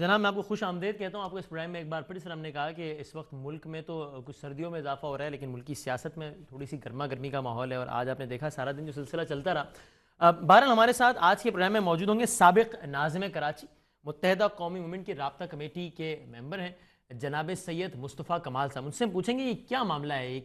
جناب میں آپ کو خوش آمدید کہتا ہوں آپ کو اس پروگرام میں ایک بار پھر سے ہم نے کہا کہ اس وقت ملک میں تو کچھ سردیوں میں اضافہ ہو رہا ہے لیکن ملکی سیاست میں تھوڑی سی گرما گرمی کا ماحول ہے اور آج آپ نے دیکھا سارا دن جو سلسلہ چلتا رہا۔ بہرحال ہمارے ساتھ آج کے پروگرام میں موجود ہوں گے سابق ناظم کراچی، متحدہ قومی موومنٹ کی رابطہ کمیٹی کے ممبر ہیں جناب سید مصطفیٰ کمال صاحب۔ ان سے ہم پوچھیں گے یہ کیا معاملہ ہے، یہ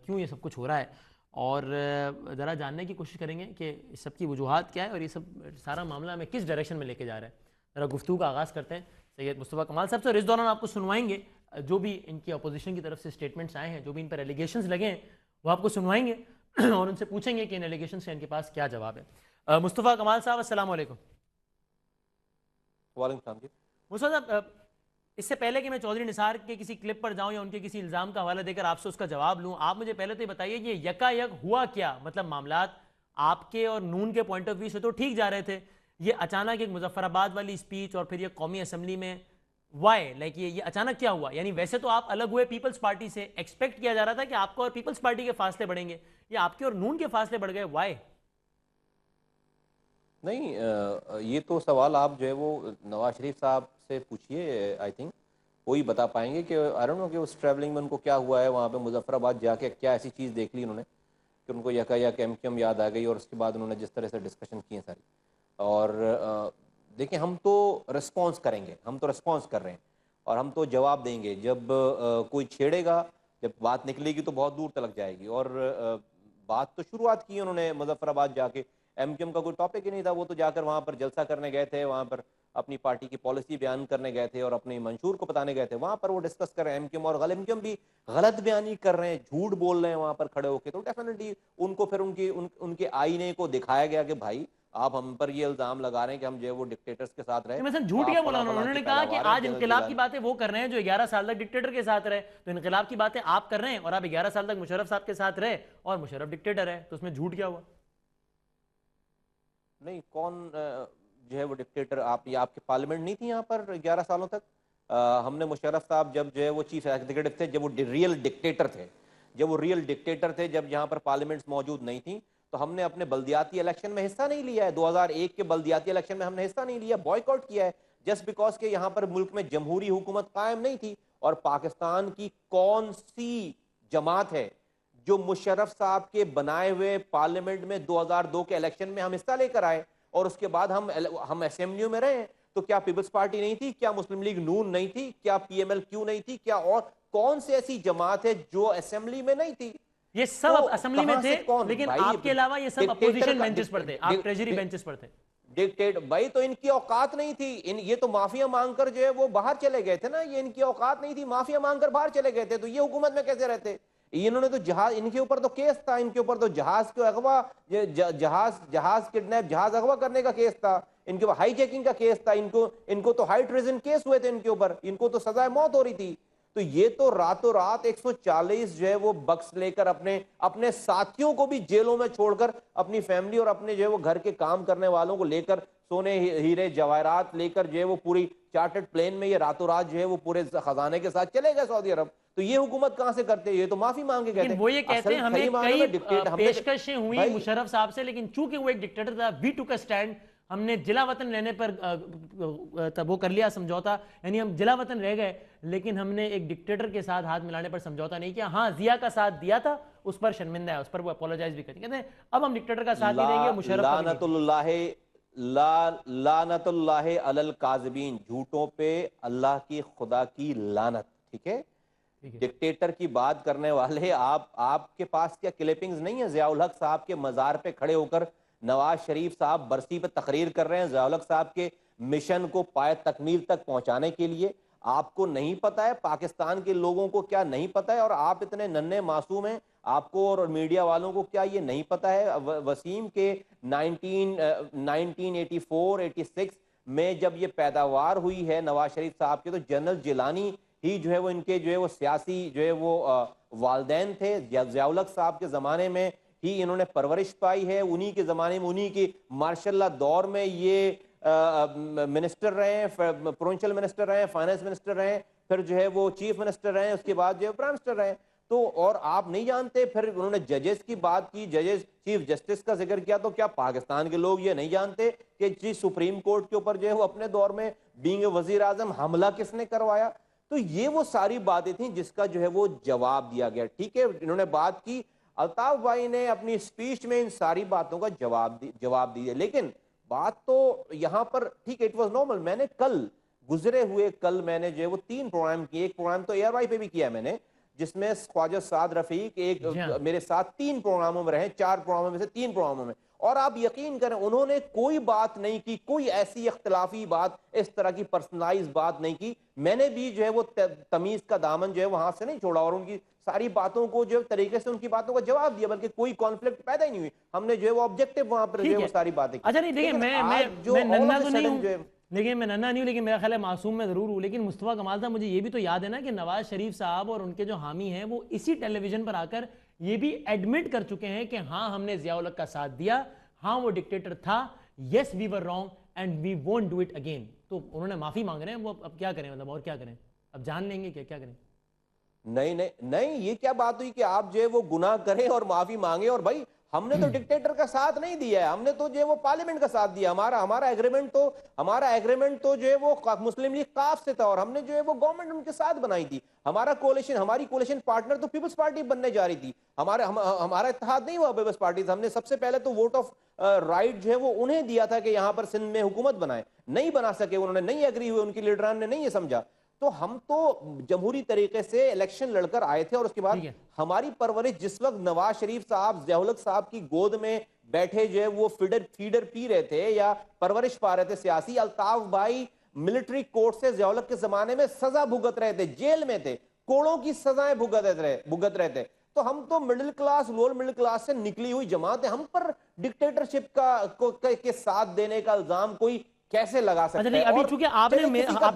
کیوں یہ سب کچھ ہو رہا ہے، اور ذرا جاننے کی کوشش کریں گے کہ اس سب کی وجوہات کیا ہے اور یہ سب سارا معاملہ ہمیں کس ڈائریکشن میں لے کے جا رہا ہے۔ ذرا گفتگو کا آغاز کرتے ہیں سید مصطفیٰ کمال صاحب سے، اور اس دوران آپ کو سنوائیں گے جو بھی ان کی اپوزیشن کی طرف سے سٹیٹمنٹس آئے ہیں، جو بھی ان پر ایلیگیشنز لگے ہیں وہ آپ کو سنوائیں گے اور ان سے پوچھیں گے کہ ان ایلیگیشن سے ان کے پاس کیا جواب ہے۔ مصطفیٰ کمال صاحب السلام علیکم۔ وعلیکم السلام جی۔ مصطفیٰ صاحب اس سے پہلے کہ میں چودھری نثار کے کسی کلپ پر جاؤں یا ان کے کسی الزام کا حوالہ دے کر آپ سے اس کا جواب لوں، آپ مجھے پہلے تو یہ بتائیے یہ یکا یک ہوا کیا؟ مطلب معاملات آپ کے اور نون کے پوائنٹ آف ویو سے تو ٹھیک جا رہے تھے، یہ اچانک ایک مظفر آباد والی اسپیچ اور پھر یہ قومی اسمبلی میں وائی لائک یہ اچانک کیا ہوا؟ یعنی ویسے تو آپ الگ ہوئے پیپلز پارٹی سے، ایکسپیکٹ کیا جا رہا تھا کہ آپ کو اور پیپلز پارٹی کے فاصلے بڑھیں گے، یہ آپ کے اور نون کے فاصلے بڑھ گئے، وائی؟ نہیں یہ تو سوال آپ جو ہے وہ نواز شریف صاحب سے پوچھیے، آئی تھنک وہی بتا پائیں گے کہ آئی ڈونٹ نو کہ اس ٹریولنگ میں ان کو کیا ہوا ہے، وہاں پہ مظفر آباد جا کے کیا ایسی چیز دیکھ لی انہوں نے کہ ان کو یکا یک ایم کیو ایم یاد آ گئی، اور اس کے بعد انہوں نے جس طرح سے ڈسکشن کی ہیں ساری۔ اور دیکھیں ہم تو رسپانس کریں گے، ہم تو رسپانس کر رہے ہیں اور ہم تو جواب دیں گے۔ جب کوئی چھیڑے گا، جب بات نکلے گی تو بہت دور تلک جائے گی، اور بات تو شروعات کی انہوں نے مظفر آباد جا کے، ایم کیو ایم کا کوئی ٹاپک ہی نہیں تھا، وہ تو جا کر وہاں پر جلسہ کرنے گئے تھے، وہاں پر اپنی پارٹی کی پالیسی بیان کرنے گئے تھے اور اپنے منشور کو بتانے گئے تھے، وہاں پر وہ ڈسکس کر رہے ہیں ایم کیو ایم، اور ایم کیو ایم بھی غلط بیانی کر رہے ہیں، جھوٹ بول رہے ہیں وہاں پر کھڑے ہو کے، تو ڈیفینیٹلی ان کو پھر ان کے آئینے کو دکھایا گیا کہ بھائی آپ ہم پر یہ الزام لگا رہے ہیں کہ ہم جو ہے وہ ڈکٹیٹرز کے ساتھ رہے، مثلا تو جھوٹ کیا آپ بولا فلاں فلاں انہوں کی نے کہا کہ پیداوار ہیں آج جنرل انقلاب کی جیلانی۔ باتیں وہ کر رہے ہیں جو 11 سال تک ڈکٹیٹر کے ساتھ رہے، تو انقلاب کی باتیں آپ کر رہے ہیں اور آپ 11 سال تک مشرف صاحب کے ساتھ رہے اور مشرف ڈکٹیٹر ہے، تو اس میں جھوٹ کیا ہوا؟ نہیں کون جو ہے وہ ڈکٹیٹر؟ آپ کی پارلیمنٹ نہیں تھی یہاں پر 11 سالوں تک؟ ہم نے مشرف صاحب جب جو ہے وہ چیف ایگزیکٹو تھے، جب وہ ریئل ڈکٹیٹر تھے، جب یہاں پر پارلیمنٹس موجود نہیں تھیں، تو ہم نے اپنے بلدیاتی الیکشن میں حصہ نہیں لیا ہے، 2001 کے بلدیاتی الیکشن میں ہم نے حصہ نہیں لیا، بوائیکاٹ کیا ہے، جسٹ بیکاز کہ یہاں پر ملک میں جمہوری حکومت قائم نہیں تھی۔ اور پاکستان کی کون سی جماعت ہے جو مشرف صاحب کے بنائے ہوئے پارلیمنٹ میں 2002 کے الیکشن میں ہم حصہ لے کر آئے اور اس کے بعد ہم اسمبلیوں میں رہے ہیں؟ تو کیا پیپلز پارٹی نہیں تھی؟ کیا مسلم لیگ نون نہیں تھی؟ کیا پی ایم ایل کیو نہیں تھی؟ کیا اور کون سی ایسی جماعت ہے جو اسمبلی میں نہیں تھی؟ یہ سب تو اسمبلی میں کہاں تھے سے کون لیکن بھائی؟ آپ کے علاوہ یہ سب ڈکٹیٹر اپوزیشن کا بینچز پر تھے، آپ ٹریجری بینچز پر تھے۔ بھائی تو ان کی اوقات نہیں تھی، یہ تو مافیا مانگ کر جو ہے وہ باہر چلے گئے تھے نا، یہ ان کی اوقات نہیں تھی، مافیا مانگ کر باہر چلے گئے تھے، تو یہ حکومت میں کیسے رہتے؟ انہوں نے تو جہاز، ان کے اوپر تو کیس تھا، ان کے اوپر تو جہاز کو اغوا، جہاز کڈنیپ، جہاز اغوا کرنے کا کیس تھا، ان کے اوپر ہائی جیکنگ کا کیس تھا، ان کو تو ہائی ٹریزن کیس ہوئے تھے، ان کے اوپر ان کو تو سزائے موت ہو رہی تھی۔ تو یہ تو راتوں رات 140 جو ہے وہ بکس لے کر اپنے ساتھیوں کو بھی جیلوں میں چھوڑ کر، اپنی فیملی اور اپنے جو ہے وہ گھر کے کام کرنے والوں کو لے کر، سونے ہیرے جواہرات لے کر جو ہے وہ پوری چارٹرڈ پلین میں یہ راتوں رات جو ہے وہ پورے خزانے کے ساتھ چلے گئے سعودی عرب۔ تو یہ حکومت کہاں سے کرتے؟ یہ تو معافی مانگ کے کہتے لیکن ہیں۔ وہ یہ کہتے اصل ہیں ہمیں صحیح معنوں کئی میں ڈکٹیٹ ہم نے پیشکشیں ہوئی بھائی مشرف صاحب سے، لیکن چونکہ وہ ایک ڈکٹیٹر تھا، وی ٹوک اے اسٹینڈ، ہم نے جلا وطن رہنے پر وہ کر لیا سمجھوتا، یعنی ہم جلا وطن رہ گئے لیکن ہم نے ایک ڈکٹیٹر کے ساتھ ہاتھ ملانے پر سمجھوتا نہیں کیا۔ ہاں ضیاء کا ساتھ دیا تھا، اس پر شرمندہ ہے، اس پر وہ اپولوجائز بھی کرتے ہیں، کہتے ہیں اب ہم ڈکٹیٹر کا ساتھ نہیں دیں گے، مشرف کا بھی نہیں دیں گے۔ لعنت اللہ علی الکاذبین، جھوٹوں پہ اللہ کی خدا کی لعنت، ٹھیک ہے؟ ڈکٹیٹر کی بات کرنے والے آپ کے پاس کیا کلپنگز نہیں ہیں؟ ضیاء الحق صاحب کے مزار پہ کھڑے ہو کر نواز شریف صاحب برسی پہ تقریر کر رہے ہیں ضیاء الحق صاحب کے مشن کو پائے تکمیل تک پہنچانے کے لیے۔ آپ کو نہیں پتا ہے؟ پاکستان کے لوگوں کو کیا نہیں پتا ہے؟ اور آپ اتنے ننھے معصوم ہیں، آپ کو اور میڈیا والوں کو کیا یہ نہیں پتا ہے؟ وسیم کے 1984-86 میں جب یہ پیداوار ہوئی ہے نواز شریف صاحب کے، تو جنرل جیلانی ہی جو ہے وہ ان کے جو ہے وہ سیاسی جو ہے وہ والدین تھے۔ ضیاء الحق صاحب کے زمانے میں ہی انہوں نے پرورش پائی ہے، انہی کے زمانے میں، انہی کے مارشاء اللہ دور میں یہ منسٹر رہے ہیں، پروونشل منسٹر رہے ہیں، فائنانس منسٹر رہے ہیں، پھر جو ہے وہ چیف منسٹر رہے ہیں، اس کے بعد جو ہے پرائم منسٹر رہے ہیں۔ تو اور آپ نہیں جانتے؟ پھر انہوں نے ججز کی بات کی، ججز چیف جسٹس کا ذکر کیا، تو کیا پاکستان کے لوگ یہ نہیں جانتے کہ جی سپریم کورٹ کے اوپر جو ہے وہ اپنے دور میں بینگ وزیر اعظم حملہ کس نے کروایا؟ تو یہ وہ ساری باتیں تھیں جس کا جو ہے وہ جواب دیا گیا. ٹھیک ہے، انہوں نے بات کی، الطاف بھائی نے اپنی سپیچ میں ان ساری باتوں کا جواب دیا، لیکن بات تو یہاں پر ٹھیک ہے، اٹ واز نارمل. میں نے کل میں نے جو ہے وہ 3 پروگرام کیے، ایک پروگرام تو ایئر وائی پہ بھی کیا میں نے، جس میں خواجہ سعد رفیق ایک میرے ساتھ 3 پروگراموں میں رہے، 4 پروگراموں میں سے 3 پروگراموں میں، اور آپ یقین کریں انہوں نے کوئی بات نہیں کی، کوئی ایسی اختلافی بات، اس طرح کی پرسنلائز بات نہیں کی. میں نے بھی جو ہے وہ تمیز کا دامن جو ہے وہاں سے نہیں چھوڑا، اور ان کی ساری باتوں کو جو طریقے سے ان کی باتوں کا جواب دیا، بلکہ کوئی کانفلکٹ پیدا ہی نہیں ہوئی. ہم نے جو ہے وہ آبجیکٹو وہاں پر جو ہے وہ ساری باتیں کی. اچھا نہیں دیکھیں، میں ننھا تو نہیں ہوں، لیکن میں ننھا نہیں ہوں، لیکن میرا خیال ہے معصوم میں ضرور ہوں. لیکن مصطفیٰ کمال صاحب، مجھے یہ بھی تو یاد ہے نا کہ نواز شریف صاحب اور ان کے جو حامی ہیں وہ اسی ٹیلی ویژن پر آ کر یہ بھی ایڈمٹ کر چکے ہیں کہ ہاں ہم نے ضیاء الحق کا ساتھ دیا، ہاں وہ ڈکٹیٹر تھا، yes we were wrong and we won't do it again. تو انہوں نے معافی مانگ رہے ہیں، وہ اب کیا کریں، مطلب اور کیا کریں، اب جان لیں گے کیا کریں؟ نہیں، یہ کیا بات ہوئی کہ آپ جو ہے وہ گناہ کریں اور معافی مانگیں؟ اور بھائی ہم نے تو ڈکٹیٹر کا ساتھ نہیں دیا ہے، ہم نے تو جو ہے وہ پارلیمنٹ کا ساتھ دیا. ہمارا ایگریمنٹ تو جو ہے وہ مسلم لیگ قاف سے تھا، اور ہم نے جو ہے وہ گورنمنٹ ان کے ساتھ بنائی تھی. ہماری کولیشن پارٹنر تو پیپلز پارٹی بننے جا رہی تھی. ہمارا اتحاد نہیں ہوا پیپلز پارٹی سے. ہم نے سب سے پہلے تو ووٹ آف رائٹ جو ہے وہ انہیں دیا تھا کہ یہاں پر سندھ میں حکومت بنائے. نہیں بنا سکے، انہوں نے نہیں ایگری ہوئے، ان کی لیڈران نے نہیں یہ سمجھا. تو ہم تو جمہوری طریقے سے الیکشن لڑ کر آئے تھے، اور اس کے بعد ہماری پرورش جس وقت نواز شریف صاحب ضیاء الحق صاحب کی گود میں بیٹھے جو ہے وہ فیڈر پی رہے تھے یا پرورش پا رہے تھے سیاسی. الطاف بھائی ملٹری کورٹ سے ضیاء الحق کے زمانے میں سزا بھگت رہے تھے، جیل میں تھے، کوڑوں کی سزائیں بھگت رہے تھے. تو ہم تو لوور مڈل کلاس سے نکلی ہوئی جماعت ہے، ہم پر ڈکٹیٹرشپ کے ساتھ دینے کا الزام کوئی کیسے لگا سکتا ہے؟ اچھا نہیں، ابھی چونکہ آپ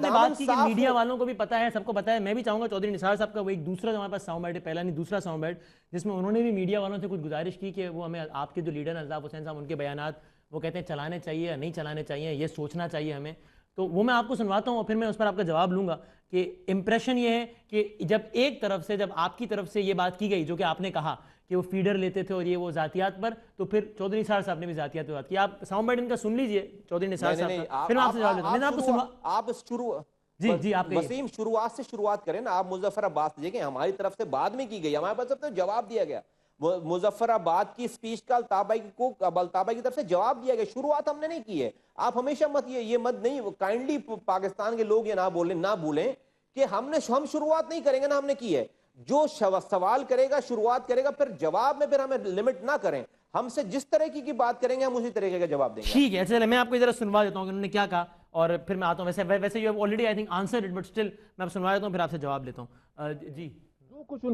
نے بات کی کہ میڈیا والوں کو بھی پتا ہے، سب کو پتا ہے، میں بھی چاہوں گا چودھری نثار صاحب کا وہ ایک دوسرا ہمارے پاس ساؤنڈ بائٹ ہے، پہلا نہیں دوسرا ساؤنڈ بائٹ، جس میں انہوں نے بھی میڈیا والوں سے کچھ گزارش کی کہ وہ ہمیں آپ کے جو لیڈر الطاف حسین صاحب، ان کے بیانات وہ کہتے ہیں چلانے چاہیے یا نہیں چلانے چاہیے، یہ سوچنا چاہیے ہمیں. تو وہ میں آپ کو سنواتا ہوں اور پھر میں اس پر آپ کا جواب لوں گا کہ امپریشن یہ ہے کہ جب ایک طرف سے، جب آپ کی طرف سے یہ بات کی گئی جو کہ آپ نے کہا کہ وہ فیڈر لیتے تھے اور یہ وہ ذاتیات پر، تو پھر چودھری نثار صاحب نے بھی ذاتیات پر بات کی. آپ ساؤنڈ بائٹ ان کا سن لیجئے چودھری نثار صاحب کا، پھر میں آپ سے جواب لیتا ہوں. میں نے آپ کو سنوا آپ وسیم شروعات کریں نا. آپ مظفر آباد دیکھیں، ہماری طرف سے بعد میں کی گئی، ہمارے پاس تو جواب دیا گیا. مظفر آباد کی سپیچ کا الطاف بھائی کی طرف سے جواب دیا گیا، شروعات ہم نے نہیں کی ہے. آپ ہمیشہ یہ مت نہیں، کائنڈلی پاکستان کے لوگ یہ نہ بولیں کہ ہم شروعات نہیں کریں گے نا، ہم نے کی ہے. جو سوال کرے گا، شروعات کرے گا، پھر جواب میں پھر ہمیں لمٹ نہ کریں. ہم سے جس طرح کی بات کریں گے ہم اسی طریقے کا جواب دیں گے. ٹھیک ہے، چلے میں آپ کو ذرا سنوا دیتا ہوں کہ انہوں نے کیا کہا، اور پھر میں آتا ہوں. ویسے you have already I think answered it, but still میں آپ سنوا دیتا ہوں، پھر آپ سے جواب لیتا ہوں. جی، جو کچھ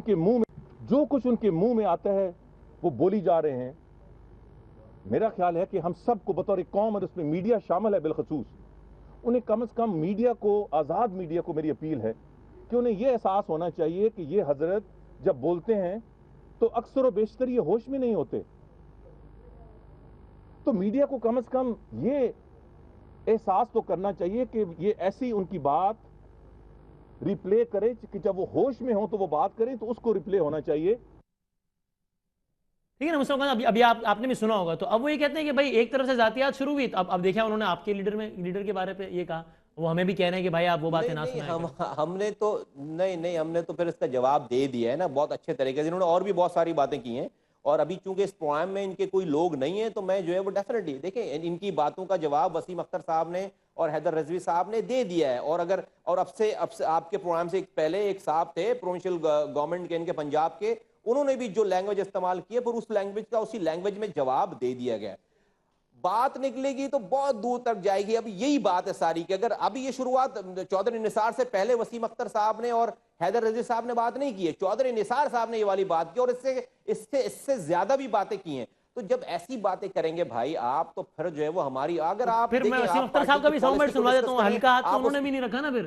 ان کے منہ میں آتا ہے وہ بولی جا رہے ہیں. میرا خیال ہے کہ ہم سب کو بطور قوم، اور اس میں میڈیا شامل ہے بالخصوص، انہیں کم از کم میڈیا کو، آزاد میڈیا کو میری اپیل ہے کہ انہیں یہ احساس ہونا چاہیے کہ یہ حضرت جب بولتے ہیں تو اکثر و بیشتر یہ ہوش میں نہیں ہوتے. تو میڈیا کو کم از کم یہ احساس تو کرنا چاہیے کہ یہ ایسی ان کی بات ریپلے کرے کہ جب وہ ہوش میں ہوں تو وہ بات کریں، تو اس کو ریپلے ہونا چاہیے. ٹھیک ہے نا مصطفیٰ، ابھی آپ نے بھی سنا ہوگا. تو اب وہ یہ کہتے ہیں کہ بھائی ایک طرف سے ذاتیات شروع ہوئی، اب دیکھا انہوں نے آپ کے لیڈر کے بارے پہ یہ کہا، وہ ہمیں بھی کہہ رہے ہیں کہ بھائی آپ وہ باتیں نہ سنائیں. ہم نے تو پھر اس کا جواب دے دیا ہے نا بہت اچھے طریقے سے. انہوں نے اور بھی بہت ساری باتیں کی ہیں، اور ابھی چونکہ اس پروگرام میں ان کے کوئی لوگ نہیں ہیں، تو میں جو ہے وہ ڈیفینیٹلی دیکھیں ان کی باتوں کا جواب وسیم اختر صاحب نے اور حیدر رضوی صاحب نے دے دیا ہے. اور اب سے آپ کے پروگرام سے پہلے ایک صاحب تھے پروونشل گورنمنٹ کے، ان کے پنجاب کے، انہوں نے بھی جو لینگویج استعمال کی ہے، پھر اس لینگویج کا اسی لینگویج میں جواب دے دیا گیا. بات نکلے گی تو بہت دور تک جائے گی. اب یہی بات ہے ساری کہ اگر ابھی یہ شروعات چودھری نثار سے پہلے وسیم اختر صاحب نے اور حیدر رضوی صاحب نے بات نہیں کی ہے، چودھری نثار صاحب نے یہ والی بات کی، اور اس سے زیادہ بھی باتیں کی ہیں. تو جب ایسی باتیں کریں گے بھائی آپ، تو پھر جو ہے وہ ہماری، اگر آپ پھر میں وسیم اختر صاحب کا بھی ساؤنڈ بائٹ سنوا دیتا ہوں. ہلکا ہاتھ تو انہوں نے بھی نہیں رکھا نا. پھر